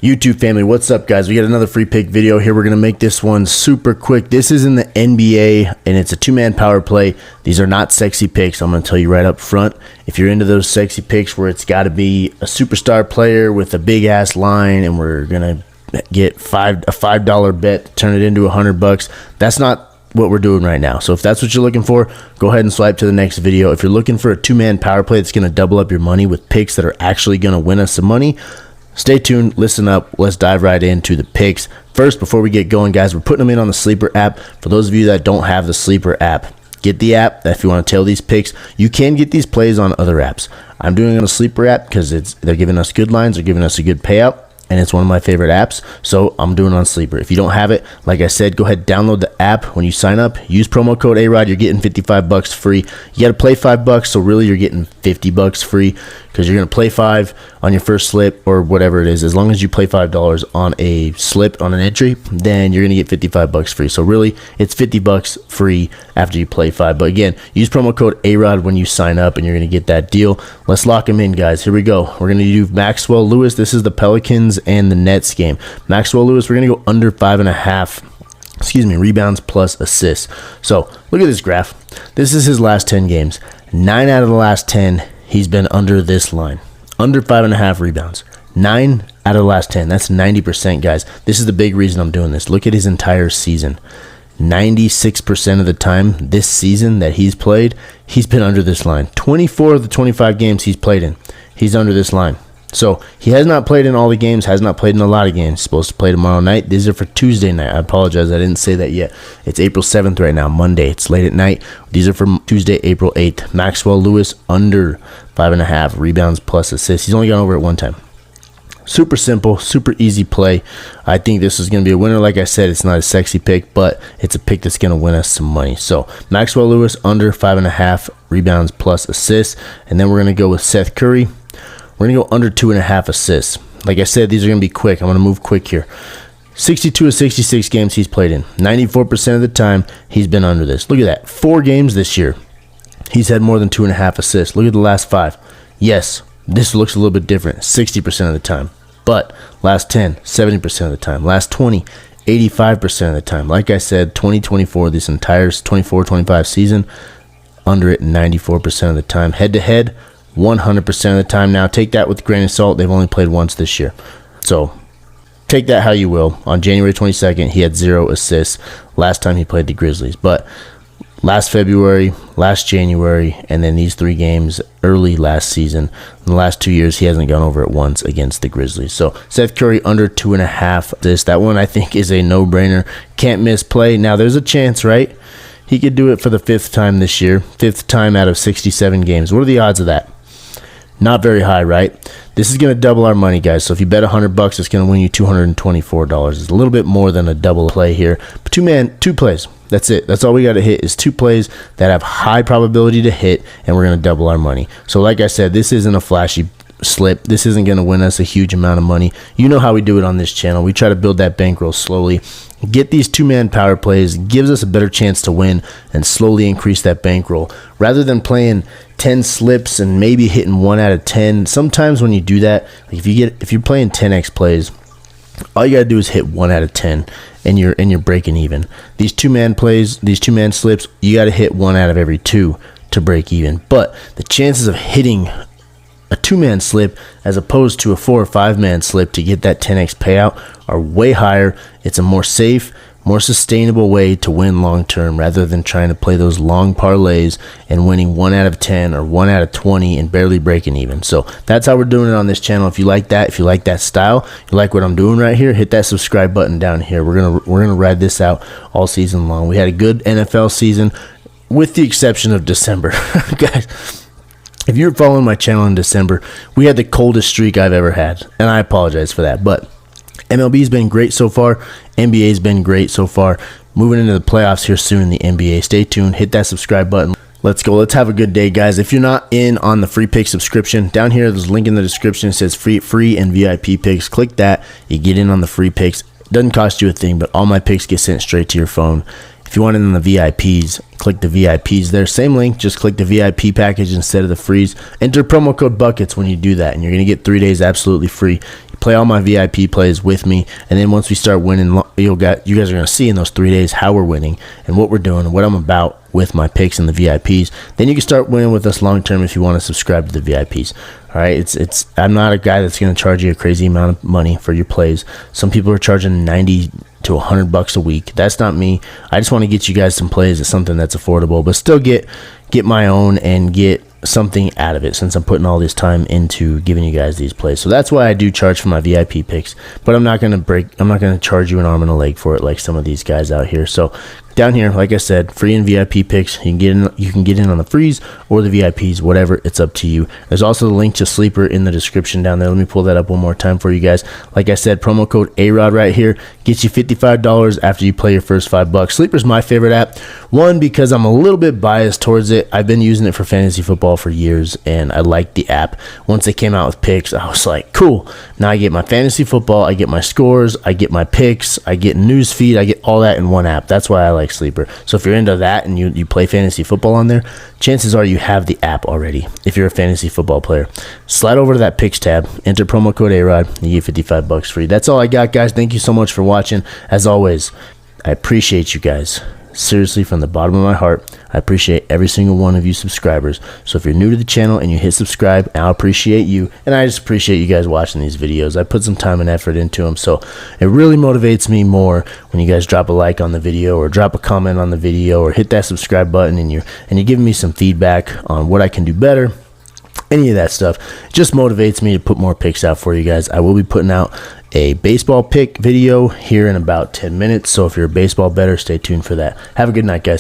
YouTube family, what's up guys? We got another free pick video here. We're going to make this one super quick. This is in the NBA and it's a two-man power play. These are not sexy picks. I'm going to tell you right up front. If you're into those sexy picks where it's got to be a superstar player with a big ass line and we're going to get a $5 bet, turn it into $100, that's not what we're doing right now. So if that's what you're looking for, go ahead and swipe to the next video. If you're looking for a two-man power play that's going to double up your money with picks that are actually going to win us some money, stay tuned, listen up, let's dive right into the picks. First, before we get going, guys, we're putting them in on the Sleeper app. For those of you that don't have the Sleeper app, get the app. If you want to tail these picks, you can get these plays on other apps. I'm doing it on the Sleeper app because they're giving us good lines, they're giving us a good payout, and it's one of my favorite apps, so I'm doing it on Sleeper. If you don't have it, like I said, go ahead, download the app. When you sign up, use promo code AROD, you're getting $55 free. You got to play $5, so really you're getting $50 free because you're going to play $5 on your first slip or whatever it is. As long as you play $5 on a slip, on an entry, then you're going to get $55 free. So really, it's $50 free after you play $5. But again, use promo code AROD when you sign up, and you're going to get that deal. Let's lock them in, guys. Here we go. We're going to do Maxwell Lewis. This is the Pelicans and the Nets game. Maxwell Lewis, we're going to go under 5.5 rebounds plus assists. So look at this graph. This is his last 10 games. 9 out of the last 10, he's been under this line, under 5.5 rebounds. 9 out of the last 10. That's 90%, guys. This is the big reason I'm doing this. Look at his entire season. 96% of the time this season that he's played, he's been under this line. 24 of the 25 games he's played in, he's under this line. So he has not played in all the games, has not played in a lot of games. He's supposed to play tomorrow night. These are for Tuesday night. I apologize, I didn't say that yet. It's April 7th right now, Monday. It's late at night. These are for Tuesday, April 8th. Maxwell Lewis under 5.5 rebounds plus assists. He's only gone over it one time. Super simple, super easy play. I think this is going to be a winner. Like I said, it's not a sexy pick, but it's a pick that's going to win us some money. So Maxwell Lewis under 5.5 rebounds plus assists. And then we're going to go with Seth Curry. We're going to go under 2.5 assists. Like I said, these are going to be quick. I'm going to move quick here. 62 of 66 games he's played in. 94% of the time, he's been under this. Look at that. 4 games this year, he's had more than 2.5 assists. Look at the last 5. Yes, this looks a little bit different. 60% of the time. But last 10, 70% of the time. Last 20, 85% of the time. Like I said, 2024, this entire 24-25 season, under it 94% of the time. Head-to-head, 100% of the time. Now take that with a grain of salt. They've only played once this year, so take that how you will. On January 22nd, he had 0 assists last time he played the Grizzlies, but last February, last January, and then these 3 games early last season, in the last 2 years, he hasn't gone over it once against the Grizzlies. So Seth Curry under 2.5 assists. That one I think is a no-brainer. Can't miss play. Now there's a chance, right? He could do it for the 5th time this year, 5th time out of 67 games. What are the odds of that? Not very high, right? This is going to double our money, guys. So if you bet $100, it's going to win you $224. It's a little bit more than a double play here. But two plays. That's it. That's all we got to hit is 2 plays that have high probability to hit, and we're going to double our money. So like I said, this isn't a flashy slip. This isn't going to win us a huge amount of money. You know how we do it on this channel. We try to build that bankroll slowly. Get these two-man power plays, gives us a better chance to win and slowly increase that bankroll. Rather than playing 10 slips and maybe hitting 1 out of 10, sometimes when you do that, like if you're playing 10x plays, all you got to do is hit 1 out of 10 and you're breaking even. These two-man plays, these two-man slips, you got to hit 1 out of every 2 to break even. But the chances of hitting a 2-man slip as opposed to a 4 or 5-man slip to get that 10x payout are way higher. It's a more safe, more sustainable way to win long term rather than trying to play those long parlays and winning 1 out of 10 or 1 out of 20 and barely breaking even. So that's how we're doing it on this channel. If you like that, if you like that style, you like what I'm doing right here, hit that subscribe button down here. We're gonna ride this out all season long. We had a good NFL season with the exception of December. Guys, if you're following my channel in December, we had the coldest streak I've ever had, and I apologize for that. But MLB's been great so far. NBA's been great so far. Moving into the playoffs here soon in the NBA. Stay tuned. Hit that subscribe button. Let's go. Let's have a good day, guys. If you're not in on the free pick subscription, down here, there's a link in the description. It says free and VIP picks. Click that. You get in on the free picks. It doesn't cost you a thing, but all my picks get sent straight to your phone. If you want it in the VIPs, click the VIPs there. Same link, just click the VIP package instead of the freeze. Enter promo code BUCKETS when you do that, and you're going to get 3 days absolutely free. You play all my VIP plays with me, and then once we start winning, you guys are going to see in those 3 days how we're winning and what we're doing and what I'm about with my picks and the VIPs. Then you can start winning with us long term if you want to subscribe to the VIPs. All right, I'm not a guy that's going to charge you a crazy amount of money for your plays. Some people are charging 90 to $100 a week. That's not me. I just want to get you guys some plays at something that's affordable, but still get my own and get something out of it, since I'm putting all this time into giving you guys these plays. So that's why I do charge for my VIP picks, but I'm not going to charge you an arm and a leg for it like some of these guys out here. So down here, like I said, free and VIP picks. You can get in on the frees or the VIPs, whatever. It's up to you. There's also the link to Sleeper in the description down there. Let me pull that up one more time for you guys. Like I said, promo code AROD right here gets you $55 after you play your first $5. Sleeper's my favorite app. One, because I'm a little bit biased towards it. I've been using it for fantasy football for years, and I like the app. Once they came out with picks, I was like, cool. Now I get my fantasy football, I get my scores, I get my picks, I get news feed, I get all that in one app. That's why I like Sleeper. So if you're into that and you play fantasy football on there, chances are you have the app already. If you're a fantasy football player, slide over to that picks tab, enter promo code AROD, you get $55 free. That's all I got, guys. Thank you so much for watching. As always, I appreciate you guys. Seriously, from the bottom of my heart, I appreciate every single one of you subscribers. So if you're new to the channel and you hit subscribe, I appreciate you, and I just appreciate you guys watching these videos. I put some time and effort into them, so it really motivates me more when you guys drop a like on the video or drop a comment on the video or hit that subscribe button, and you're giving me some feedback on what I can do better. Any of that stuff just motivates me to put more picks out for you guys. I will be putting out a baseball pick video here in about 10 minutes. So if you're a baseball bettor, stay tuned for that. Have a good night, guys.